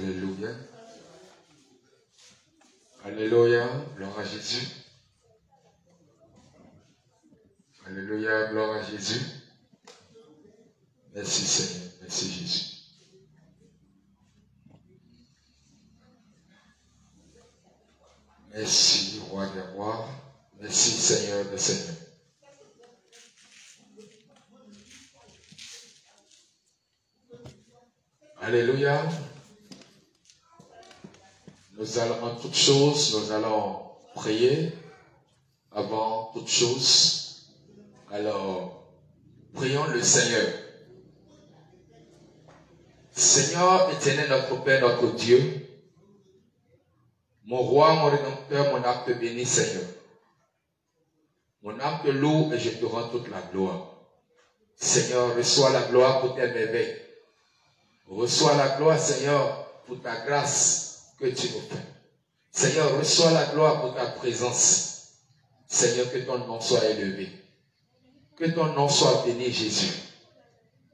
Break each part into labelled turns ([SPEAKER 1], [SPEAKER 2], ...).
[SPEAKER 1] Alléluia. Alléluia, gloire à Jésus. Alléluia, gloire à Jésus. Merci Seigneur, merci Jésus. Merci, roi des rois. Merci, Seigneur des seigneurs. Alléluia. Nous allons, en toutes choses, nous allons prier avant toutes choses. Alors, prions le Seigneur. Seigneur éternel, notre Père, notre Dieu, mon roi, mon rédempteur, mon âme te bénit, Seigneur. Mon âme te loue et je te rends toute la gloire. Seigneur, reçois la gloire pour tes merveilles. Reçois la gloire, Seigneur, pour ta grâce que tu nous fais. Seigneur, reçois la gloire pour ta présence. Seigneur, que ton nom soit élevé. Que ton nom soit béni, Jésus.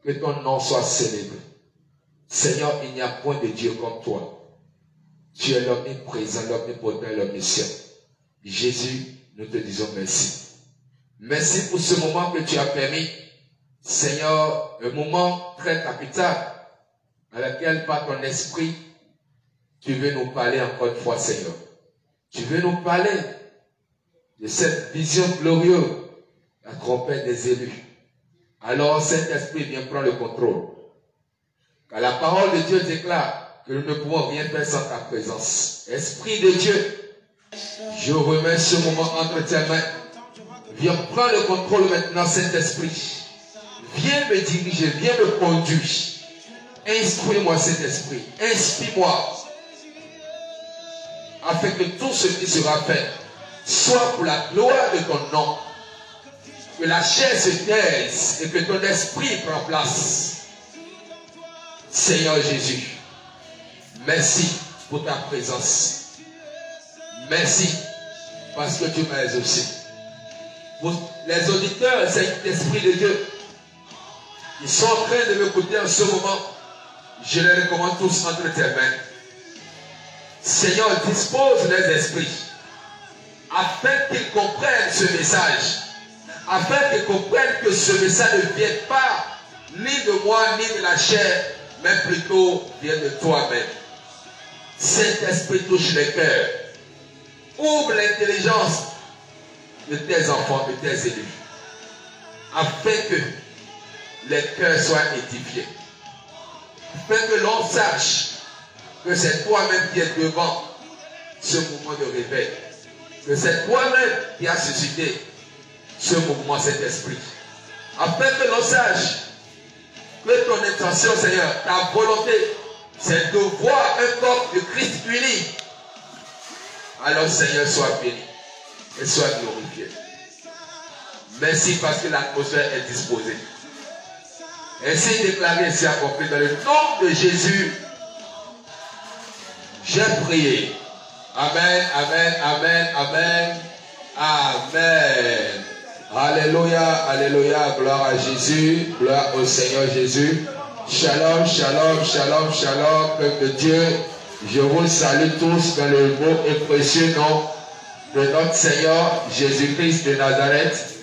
[SPEAKER 1] Que ton nom soit célébré. Seigneur, il n'y a point de Dieu comme toi. Tu es l'omniprésent, l'omnipotent, l'omniscient. Jésus, nous te disons merci. Merci pour ce moment que tu as permis. Seigneur, un moment très capital à laquelle par ton esprit, tu veux nous parler encore une fois, Seigneur. Tu veux nous parler de cette vision glorieuse, la trompette des élus. Alors, Saint-Esprit, viens prendre le contrôle. Car la parole de Dieu déclare que nous ne pouvons rien faire sans ta présence. Esprit de Dieu, je remets ce moment entre tes mains. Viens prendre le contrôle maintenant, Saint-Esprit. Viens me diriger, viens me conduire. Instruis-moi, Saint-Esprit. Inspire-moi. Afin que tout ce qui sera fait soit pour la gloire de ton nom. Que la chair se taise et que ton esprit prenne place. Seigneur Jésus, merci pour ta présence. Merci parce que tu m'as exaucé. Pour les auditeurs, Saint-Esprit de Dieu, ils sont en train de m'écouter en ce moment. Je les recommande tous entre tes mains. Seigneur, dispose les esprits afin qu'ils comprennent ce message. Afin qu'ils comprennent que ce message ne vient pas ni de moi ni de la chair, mais plutôt vient de toi-même. Saint-Esprit touche les cœurs. Ouvre l'intelligence de tes enfants, de tes élus. Afin que les cœurs soient édifiés. Afin que l'on sache que c'est toi-même qui es devant ce mouvement de réveil. Que c'est toi-même qui as suscité ce mouvement, cet esprit. Afin que l'on sache que ton intention, Seigneur, ta volonté, c'est de voir un corps de Christ uni. Alors, Seigneur, sois béni et sois glorifié. Merci parce que l'atmosphère est disposée. Ainsi déclaré, ainsi accompli dans le nom de Jésus. J'ai prié. Amen, amen, amen, amen, amen. Alléluia, alléluia, gloire à Jésus, gloire au Seigneur Jésus. Shalom, shalom, shalom, shalom, peuple de Dieu. Je vous salue tous dans le beau et précieux nom de notre Seigneur Jésus-Christ de Nazareth.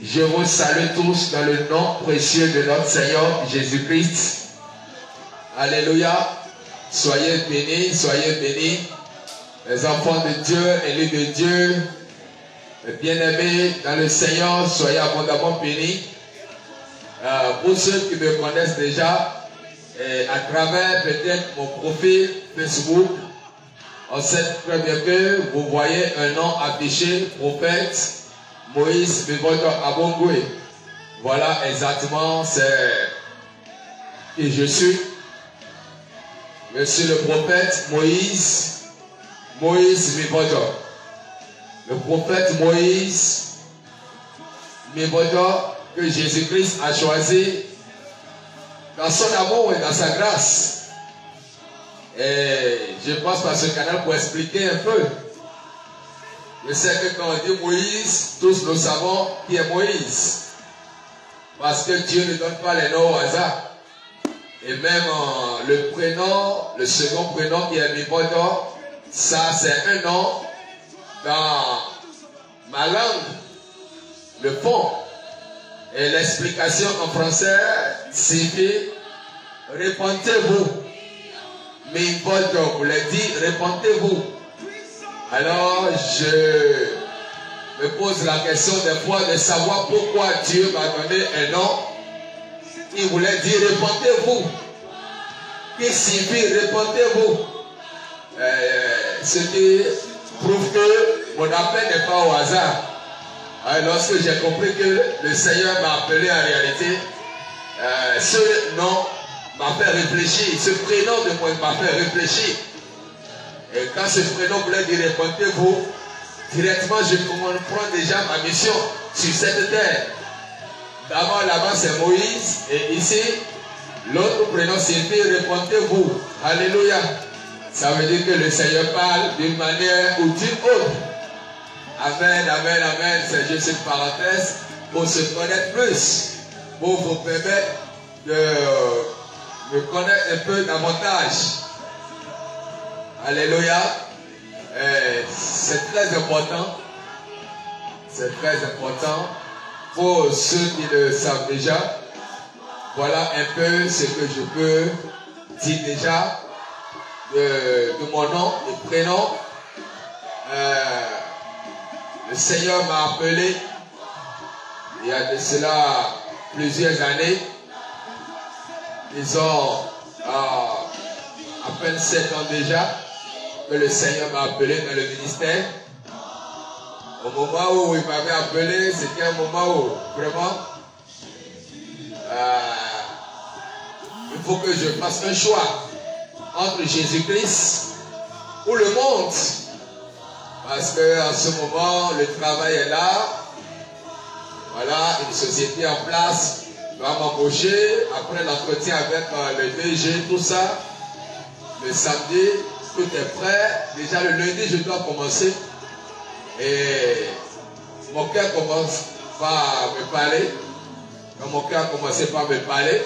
[SPEAKER 1] Je vous salue tous dans le nom précieux de notre Seigneur Jésus-Christ. Alléluia. Soyez bénis, soyez bénis. Les enfants de Dieu, élus de Dieu, les bien-aimés dans le Seigneur, soyez abondamment bénis. Pour ceux qui me connaissent déjà, à travers peut-être mon profil Facebook, on sait très bien que vous voyez un nom affiché, prophète Moïse Mivoto Abongwe. Voilà exactement c'est qui je suis. Je suis le prophète Moïse Mivoto. Le prophète Moïse Mivoto que Jésus-Christ a choisi dans son amour et dans sa grâce. Et je passe par ce canal pour expliquer un peu. Je sais que quand on dit Moïse, tous nous savons qui est Moïse. Parce que Dieu ne donne pas les noms au hasard. Et même le prénom, le second prénom qui est Mibodo, ça c'est un nom dans ma langue, le pont. Et l'explication en français signifie répentez-vous. Mibodo voulait dire répentez-vous. Alors je me pose la question des fois de savoir pourquoi Dieu m'a donné un nom. Il voulait dire répentez-vous. Qui signifie répentez-vous. Ce qui prouve que mon appel n'est pas au hasard. Alors, lorsque j'ai compris que le Seigneur m'a appelé en réalité, ce nom m'a fait réfléchir. Ce prénom de moi m'a fait réfléchir. Et quand ce prénom voulait dire répentez-vous, directement je comprends déjà ma mission sur cette terre. D'abord là-bas c'est Moïse et ici l'autre prénom signifie répentez-vous. Alléluia. Ça veut dire que le Seigneur parle d'une manière ou d'une autre. Amen, amen, amen. C'est juste une parenthèse pour se connaître plus, pour vous permettre de me connaître un peu davantage. Alléluia. C'est très important. C'est très important pour ceux qui le savent déjà. Voilà un peu ce que je peux dire déjà de mon nom, de prénom. Le Seigneur m'a appelé il y a de cela plusieurs années. Disons à peine 7 ans déjà que le Seigneur m'a appelé dans le ministère. Au moment où il m'avait appelé, c'était un moment où vraiment il faut que je fasse un choix entre Jésus-Christ ou le monde. Parce qu'en ce moment, le travail est là. Voilà, une société en place va m'embaucher. Après l'entretien avec le DG, tout ça, le samedi, tout est prêt. Déjà le lundi, je dois commencer. Et mon cœur commence par me parler. Quand mon cœur a commencé par me parler,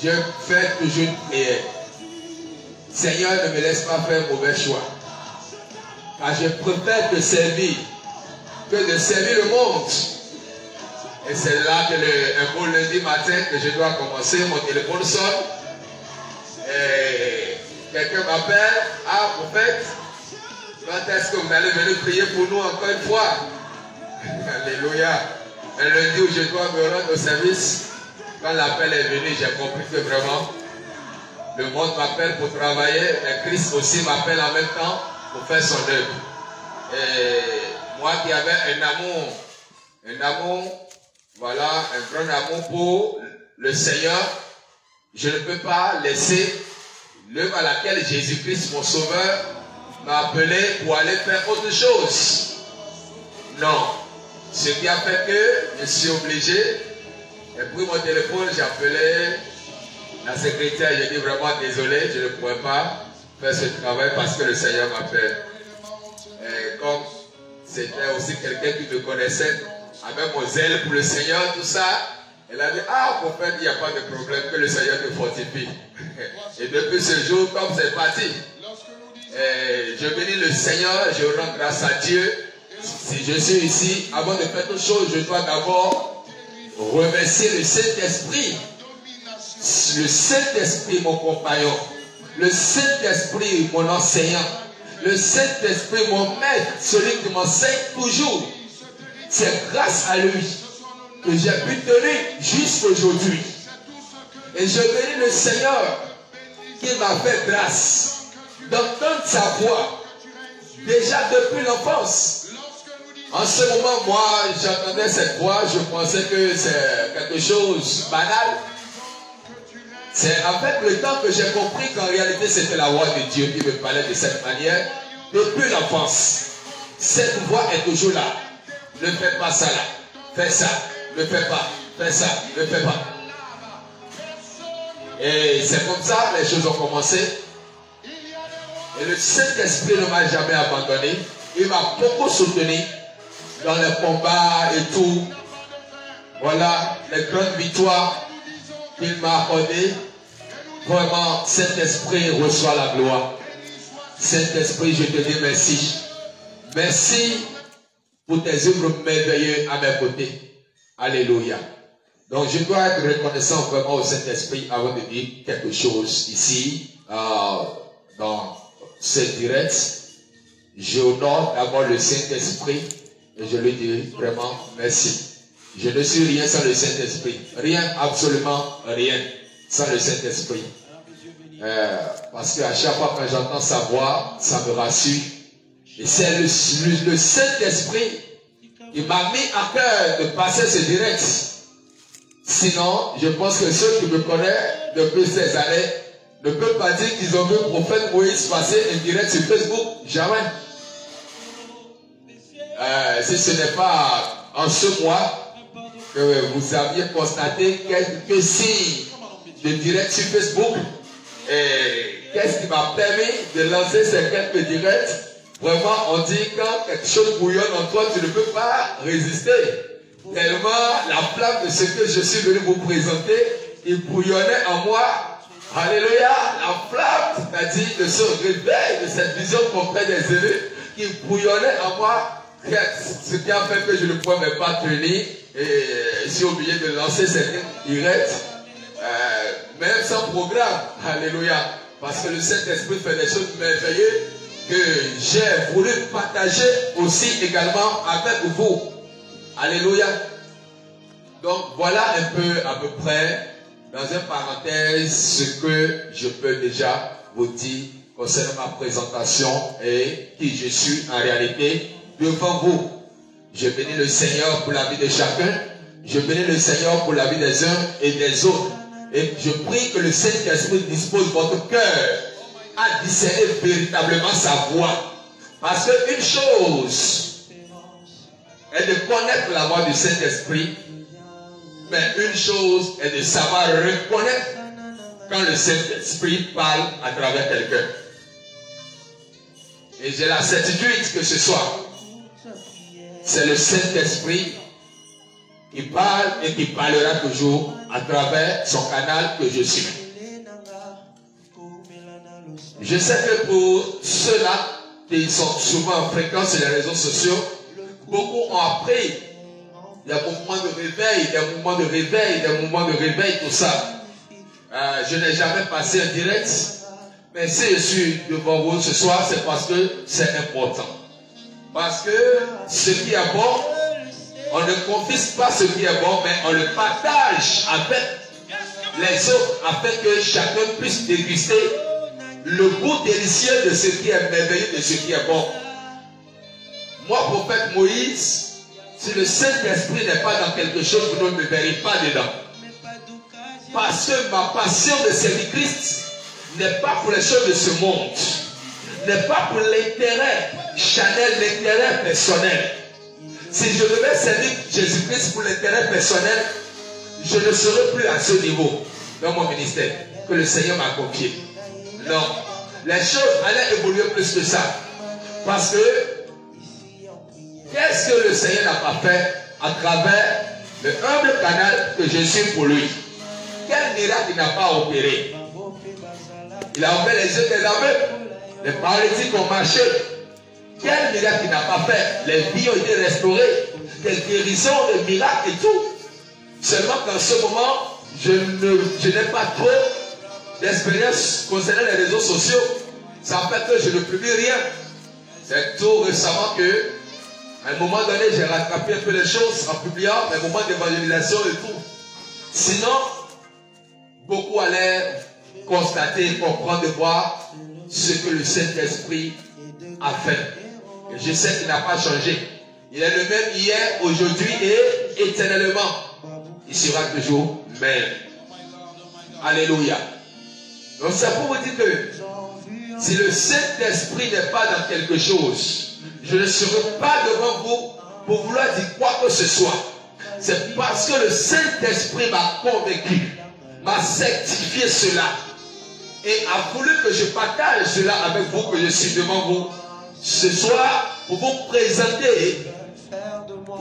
[SPEAKER 1] je fais toujours une prière. Seigneur, ne me laisse pas faire mauvais choix. Car je préfère te servir que de servir le monde. Et c'est là que un beau lundi matin que je dois commencer, mon téléphone sonne. Et quelqu'un m'appelle. Ah, prophète, quand est-ce que vous allez venir prier pour nous encore une fois? Alléluia. Un lundi où je dois me rendre au service, quand l'appel est venu, j'ai compris que vraiment, le monde m'appelle pour travailler, mais Christ aussi m'appelle en même temps pour faire son œuvre. Et moi qui avais un amour, voilà, un grand amour pour le Seigneur, je ne peux pas laisser l'œuvre à laquelle Jésus-Christ, mon Sauveur, m'a appelé pour aller faire autre chose. Non. Ce qui a fait que je suis obligé, j'ai pris mon téléphone, j'ai appelé la secrétaire, j'ai dit vraiment désolé, je ne pourrais pas faire ce travail parce que le Seigneur m'appelle. Et comme c'était aussi quelqu'un qui me connaissait, avec mon zèle pour le Seigneur, tout ça, elle a dit, ah, prophète, il n'y a pas de problème, que le Seigneur te fortifie. Et depuis ce jour, comme c'est parti, je bénis le Seigneur, je rends grâce à Dieu. Si je suis ici, avant de faire toute chose, je dois d'abord remercier le Saint-Esprit. Le Saint-Esprit, mon compagnon. Le Saint-Esprit, mon enseignant. Le Saint-Esprit, mon maître, celui qui m'enseigne toujours. C'est grâce à lui que j'ai pu tenir jusqu'aujourd'hui. Et je bénis le Seigneur qui m'a fait grâce d'entendre sa voix déjà depuis l'enfance. En ce moment, moi, j'entendais cette voix, je pensais que c'est quelque chose de banal. C'est avec le temps que j'ai compris qu'en réalité, c'était la voix de Dieu qui me parlait de cette manière depuis l'enfance. Cette voix est toujours là. Ne fais pas ça là. Fais ça. Ne fais pas. Fais ça. Ne fais pas. Et c'est comme ça les choses ont commencé. Et le Saint-Esprit ne m'a jamais abandonné. Il m'a beaucoup soutenu dans les combats et tout. Voilà les grandes victoires qu'il m'a accordées. Vraiment, Saint-Esprit reçoit la gloire. Saint-Esprit, je te dis merci. Merci pour tes œuvres merveilleuses à mes côtés. Alléluia. Donc, je dois être reconnaissant vraiment au Saint-Esprit avant de dire quelque chose ici, dans cette direct. J'honore d'abord le Saint-Esprit et je lui dis vraiment merci. Je ne suis rien sans le Saint-Esprit. Rien, absolument rien sans le Saint-Esprit. Parce qu'à chaque fois que j'entends sa voix, ça me rassure. Et c'est le Saint-Esprit qui m'a mis à cœur de passer ce direct. Sinon, je pense que ceux qui me connaissent depuis ces années ne peuvent pas dire qu'ils ont vu le prophète Moïse passer un direct sur Facebook. Jamais. Si ce n'est pas en ce mois que vous aviez constaté quelques signes de direct sur Facebook, et qu'est-ce qui m'a permis de lancer ces quelques directs? Vraiment, on dit quand quelque chose bouillonne en toi, tu ne peux pas résister. Tellement la flamme de ce que je suis venu vous présenter, il bouillonnait en moi. Alléluia, la flamme, c'est-à-dire de ce réveil, de cette vision complète des élus, qui bouillonnait en moi, ce qui a fait que je ne pouvais pas tenir, et j'ai oublié de lancer cette directe, même sans programme. Alléluia, parce que le Saint-Esprit fait des choses merveilleuses que j'ai voulu partager aussi également avec vous. Alléluia. Donc voilà un peu à peu près, dans une parenthèse, ce que je peux déjà vous dire concernant ma présentation et qui je suis en réalité devant vous. Je bénis le Seigneur pour la vie de chacun. Je bénis le Seigneur pour la vie des uns et des autres. Et je prie que le Saint-Esprit dispose votre cœur à discerner véritablement sa voix. Parce qu'une chose est de connaître la voix du Saint-Esprit, mais une chose est de savoir reconnaître quand le Saint-Esprit parle à travers quelqu'un. Et j'ai la certitude que ce soir, c'est le Saint-Esprit qui parle et qui parlera toujours à travers son canal que je suis. Je sais que pour ceux-là qui sont souvent fréquents sur les réseaux sociaux, beaucoup ont appris des mouvements de réveil, des mouvements de réveil, des mouvements de réveil, tout ça. Je n'ai jamais passé un direct, mais si je suis devant vous ce soir, c'est parce que c'est important. Parce que ce qui est bon, on ne confisque pas ce qui est bon, mais on le partage avec les autres afin que chacun puisse déguster le goût délicieux de ce qui est merveilleux, de ce qui est bon. Moi, prophète Moïse, si le Saint-Esprit n'est pas dans quelque chose, vous ne me verrez pas dedans. Parce que ma passion de servir Christ n'est pas pour les choses de ce monde, n'est pas pour l'intérêt charnel, l'intérêt personnel. Si je devais servir Jésus-Christ pour l'intérêt personnel, je ne serais plus à ce niveau dans mon ministère que le Seigneur m'a confié. Non, les choses allaient évoluer plus que ça. Parce que qu'est-ce que le Seigneur n'a pas fait à travers le humble canal que je suis pour lui? Quel miracle il n'a pas opéré? Il a ouvert les yeux des aveugles, les paralytiques ont marché. Quel miracle il n'a pas fait? Les vies ont été restaurées, des guérisons, des miracles et tout. Seulement qu'en ce moment, je n'ai pas trop d'expérience concernant les réseaux sociaux. Ça fait que je ne publie rien. C'est tout récemment que, à un moment donné, j'ai rattrapé un peu les choses en publiant mes moments d'évangélisation et tout. Sinon, beaucoup allaient constater et comprendre de voir ce que le Saint-Esprit a fait. Et je sais qu'il n'a pas changé. Il est le même hier, aujourd'hui et éternellement. Il sera toujours même. Alléluia. Donc c'est pour vous dire que si le Saint-Esprit n'est pas dans quelque chose, je ne serai pas devant vous pour vouloir dire quoi que ce soit. C'est parce que le Saint-Esprit m'a convaincu, m'a certifié cela et a voulu que je partage cela avec vous, que je suis devant vous ce soir pour vous présenter,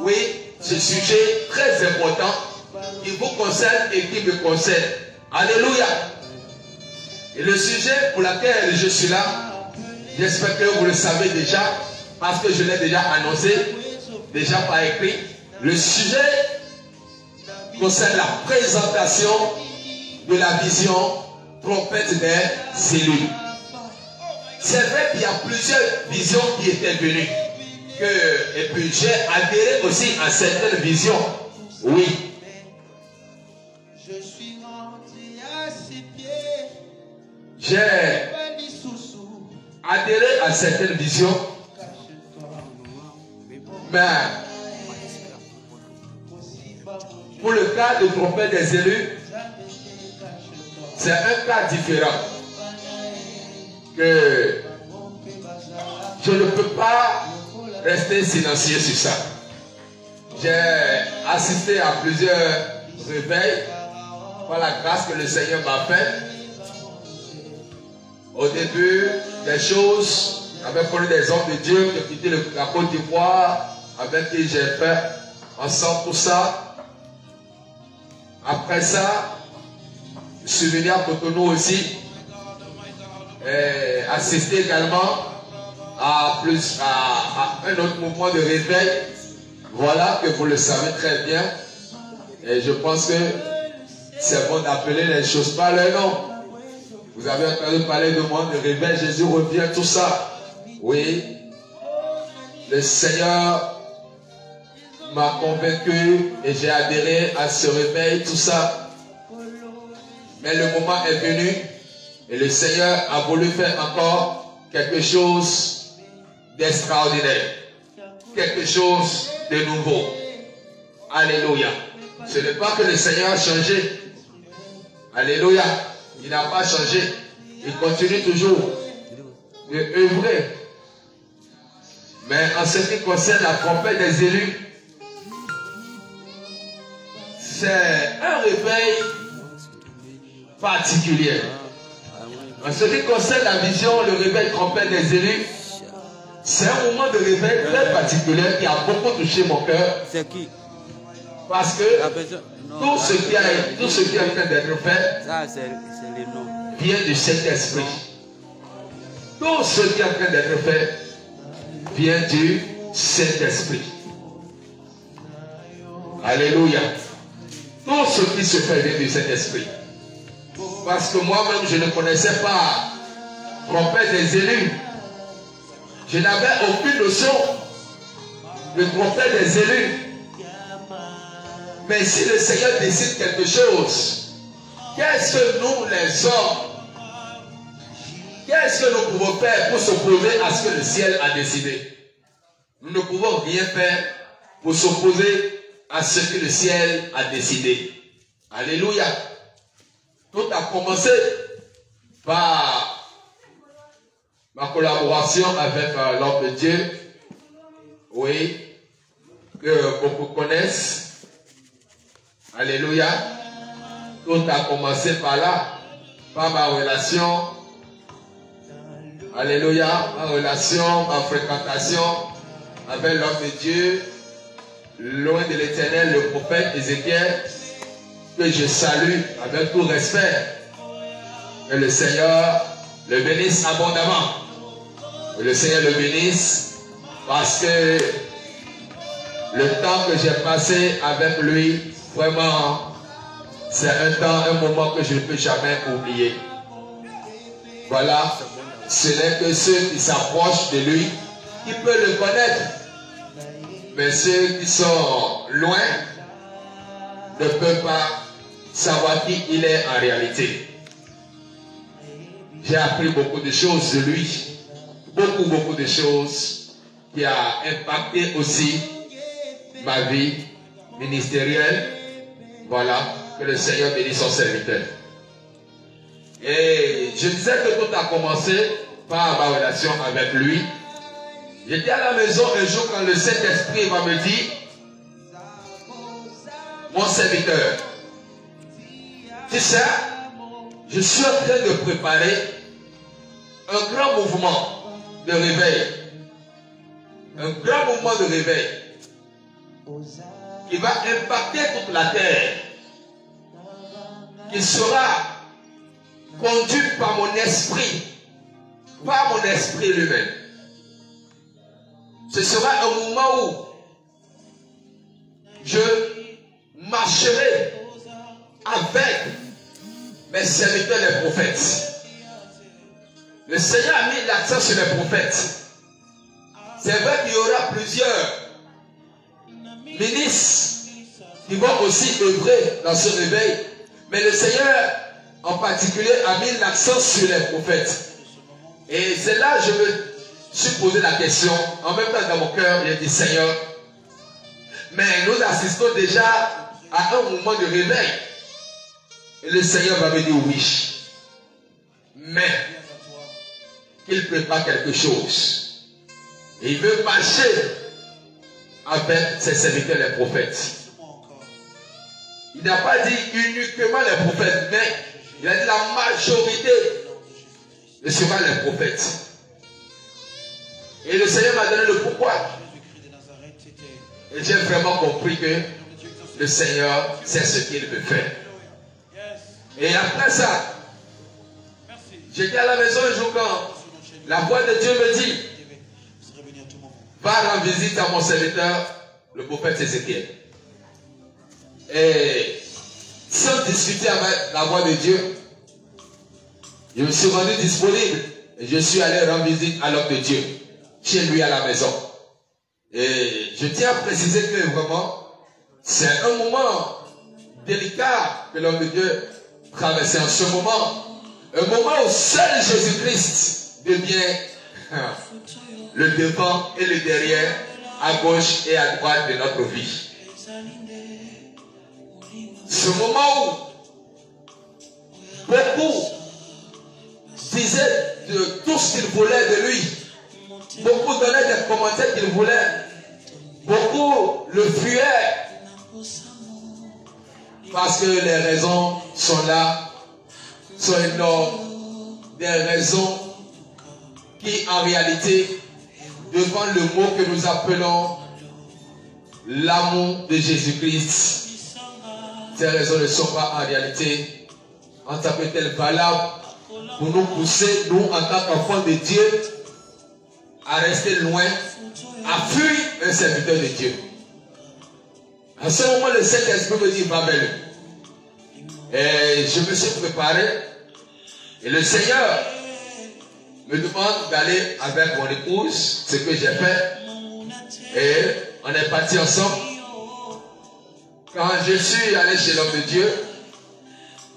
[SPEAKER 1] oui, ce sujet très important qui vous concerne et qui me concerne. Alléluia. Et le sujet pour lequel je suis là, j'espère que vous le savez déjà, parce que je l'ai déjà annoncé, déjà par écrit. Le sujet concerne la présentation de la vision trompette des cellules. C'est vrai qu'il y a plusieurs visions qui étaient venues. Et puis j'ai adhéré aussi à certaines visions. Oui. J'ai adhéré à certaines visions. Mais pour le cas de trompette des élus, c'est un cas différent. Que je ne peux pas rester silencieux sur ça. J'ai assisté à plusieurs réveils par la grâce que le Seigneur m'a faite. Au début, des choses, j'avais connu des hommes de Dieu qui ont quitté la Côte d'Ivoire, avec qui j'ai fait ensemble tout ça. Après ça, je suis venu à Cotonou aussi, et assister également à un autre mouvement de réveil. Voilà que vous le savez très bien. Et je pense que c'est bon d'appeler les choses par leur nom. Vous avez entendu parler de moi, de réveil, Jésus revient, tout ça. Oui. Le Seigneur m'a convaincu et j'ai adhéré à ce réveil, tout ça. Mais le moment est venu et le Seigneur a voulu faire encore quelque chose d'extraordinaire. Quelque chose de nouveau. Alléluia. Ce n'est pas que le Seigneur a changé. Alléluia. Il n'a pas changé. Il continue toujours de œuvrer. Mais en ce qui concerne la trompette des élus, c'est un réveil particulier. En ce qui concerne la vision, le réveil trompette des élus, c'est un moment de réveil très particulier qui a beaucoup touché mon cœur.
[SPEAKER 2] C'est qui?
[SPEAKER 1] Parce que tout ce qui est en train d'être fait vient du Saint-Esprit. Tout ce qui est en train d'être fait vient du Saint-Esprit. Alléluia. Tout ce qui se fait vient du Saint-Esprit. Parce que moi-même, je ne connaissais pas trompette des élus. Je n'avais aucune notion de trompette des élus. Mais si le Seigneur décide quelque chose, qu'est-ce que nous les hommes, qu'est-ce que nous pouvons faire pour s'opposer à ce que le ciel a décidé? Nous ne pouvons rien faire pour s'opposer à ce que le ciel a décidé. Alléluia. Tout a commencé par ma collaboration avec l'homme de Dieu, oui, que beaucoup connaissent. Alléluia. Tout a commencé par là, par ma relation. Alléluia. Ma relation, ma fréquentation avec l'homme de Dieu, loin de l'Éternel, le prophète Ézéchiel, que je salue avec tout respect. Que le Seigneur le bénisse abondamment. Que le Seigneur le bénisse parce que le temps que j'ai passé avec lui, vraiment, c'est un temps, un moment que je ne peux jamais oublier. Voilà, ce n'est que ceux qui s'approchent de lui qui peuvent le connaître. Mais ceux qui sont loin ne peuvent pas savoir qui il est en réalité. J'ai appris beaucoup de choses de lui. Beaucoup de choses qui a impacté aussi ma vie ministérielle. Voilà, que le Seigneur bénisse son serviteur. Et je disais que tout a commencé par ma relation avec lui. J'étais à la maison un jour quand le Saint-Esprit m'a dit, mon serviteur, tu sais, je suis en train de préparer un grand mouvement de réveil. Un grand mouvement de réveil qui va impacter toute la terre. qui sera conduit par mon esprit, par mon esprit lui-même. Ce sera un moment où je marcherai avec mes serviteurs les prophètes. Le Seigneur a mis l'accent sur les prophètes. C'est vrai qu'il y aura plusieurs ministres qui vont aussi œuvrer dans ce réveil. Mais le Seigneur en particulier a mis l'accent sur les prophètes. Et c'est là que je me suis posé la question. En même temps dans mon cœur, j'ai dit Seigneur, mais nous assistons déjà à un moment de réveil. Et le Seigneur va me dire oui. Mais qu'il prépare quelque chose. Et il veut marcher avec ses serviteurs les prophètes. Il n'a pas dit uniquement les prophètes, mais il a dit la majorité sera les prophètes. Et le Seigneur m'a donné le pourquoi. Et j'ai vraiment compris que le Seigneur sait ce qu'il veut faire. Et après ça, j'étais à la maison un jour quand la voix de Dieu me dit, va rendre visite à mon serviteur, le prophète Ézéchiel. Et sans discuter avec la voix de Dieu, je me suis rendu disponible et je suis allé rendre visite à l'homme de Dieu, chez lui à la maison. Et je tiens à préciser que vraiment, c'est un moment délicat que l'homme de Dieu traversait en ce moment. Un moment où seul Jésus-Christ devient le devant et le derrière, à gauche et à droite de notre vie. Ce moment où beaucoup disaient de tout ce qu'ils voulaient de lui. Beaucoup donnaient des commentaires qu'ils voulaient. Beaucoup le fuyaient. Parce que les raisons sont là, sont énormes. Des raisons qui en réalité, devant le mot que nous appelons l'amour de Jésus-Christ, ces raisons ne sont pas en réalité en tant que telles valables pour nous pousser, nous en tant qu'enfants de Dieu, à rester loin, à fuir un serviteur de Dieu. À ce moment, le Saint-Esprit me dit, va vers lui. Et je me suis préparé. Et le Seigneur me demande d'aller avec mon épouse, ce que j'ai fait. Et on est partis ensemble. Quand je suis allé chez l'homme de Dieu,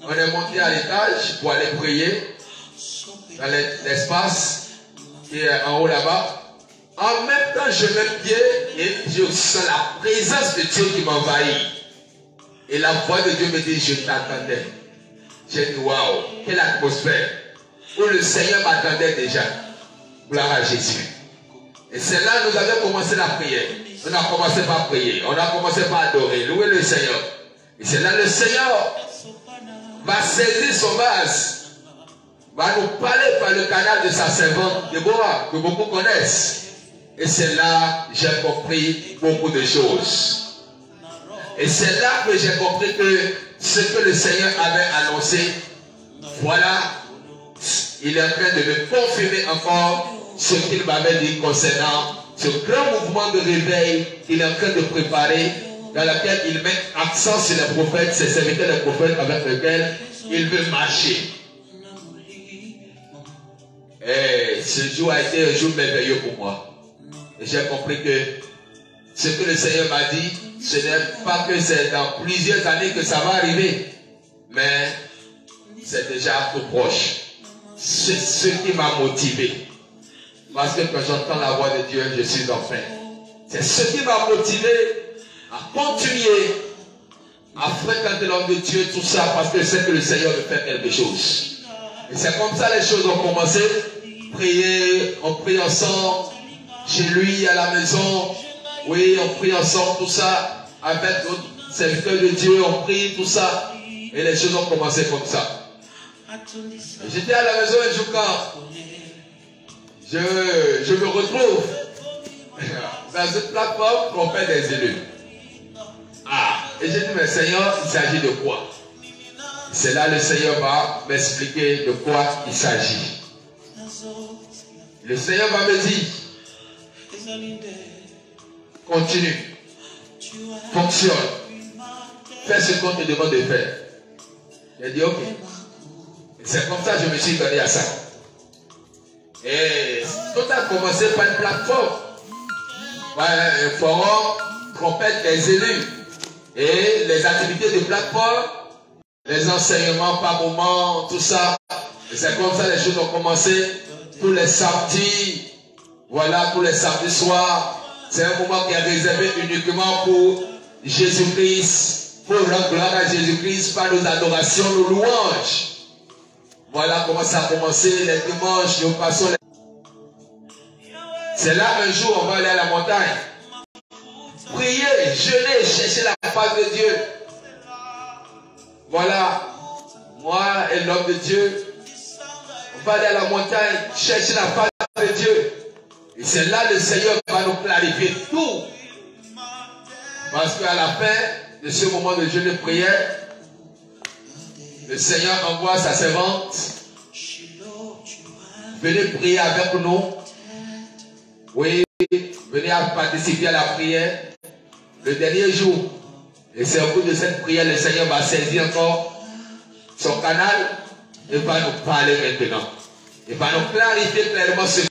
[SPEAKER 1] on est monté à l'étage pour aller prier dans l'espace qui est en haut là-bas. En même temps, je mets pied et je sens la présence de Dieu qui m'envahit. Et la voix de Dieu me dit, je t'attendais. J'ai dit, waouh, quelle atmosphère. Où le Seigneur m'attendait déjà. Gloire à Jésus. Et c'est là que nous avons commencé la prière. On a commencé par prier. On a commencé par adorer. Louer le Seigneur. Et c'est là que le Seigneur va saisir son vase. Va nous parler par le canal de sa servante Déborah, que beaucoup connaissent. Et c'est là que j'ai compris beaucoup de choses. Et c'est là que j'ai compris que ce que le Seigneur avait annoncé, voilà, il est en train de me confirmer encore ce qu'il m'avait dit concernant ce grand mouvement de réveil qu'il est en train de préparer, dans lequel il met accent sur les prophètes, ses serviteurs les prophètes avec lesquels il veut marcher. Et ce jour a été un jour merveilleux pour moi. Et j'ai compris que ce que le Seigneur m'a dit, ce n'est pas que c'est dans plusieurs années que ça va arriver, mais c'est déjà tout proche. C'est ce qui m'a motivé. Parce que quand j'entends la voix de Dieu, je suis en paix. C'est ce qui m'a motivé à continuer à fréquenter l'homme de Dieu, tout ça, parce que c'est que le Seigneur veut faire quelque chose. Et c'est comme ça les choses ont commencé. Prier, on prie ensemble, chez lui, à la maison. Oui, on prie ensemble, tout ça, avec d'autres serviteurs de Dieu, on prie, tout ça. Et les choses ont commencé comme ça. J'étais à la maison un jour quand je me retrouve dans une plateforme qu'on fait des élus. Ah, et j'ai dit, mais Seigneur, il s'agit de quoi? C'est là le Seigneur va m'expliquer de quoi il s'agit. Le Seigneur va me dire, continue, fonctionne, fais ce qu'on te demande de faire. J'ai dit ok. C'est comme ça que je me suis donné à ça. Et tout a commencé par une plateforme. Un forum, trompette des élus. Et les activités de plateforme, les enseignements par moment, tout ça. Et c'est comme ça que les choses ont commencé. Tous les samedis, voilà, tous les samedis soirs. C'est un moment qui est réservé uniquement pour Jésus-Christ, pour rendre gloire à Jésus-Christ par nos adorations, nos louanges. Voilà comment ça a commencé, les dimanches, nous passons les... C'est là un jour, on va aller à la montagne. Prier, jeûner, chercher la face de Dieu. Voilà, moi et l'homme de Dieu, on va aller à la montagne, chercher la face de Dieu. Et c'est là le Seigneur va nous clarifier tout. Parce qu'à la fin de ce moment de jeûne et de prière, le Seigneur envoie sa servante. Venez prier avec nous. Oui, venez participer à la prière. Le dernier jour. Et c'est au bout de cette prière, le Seigneur va saisir encore son canal et va nous parler maintenant. Il va nous clarifier clairement ce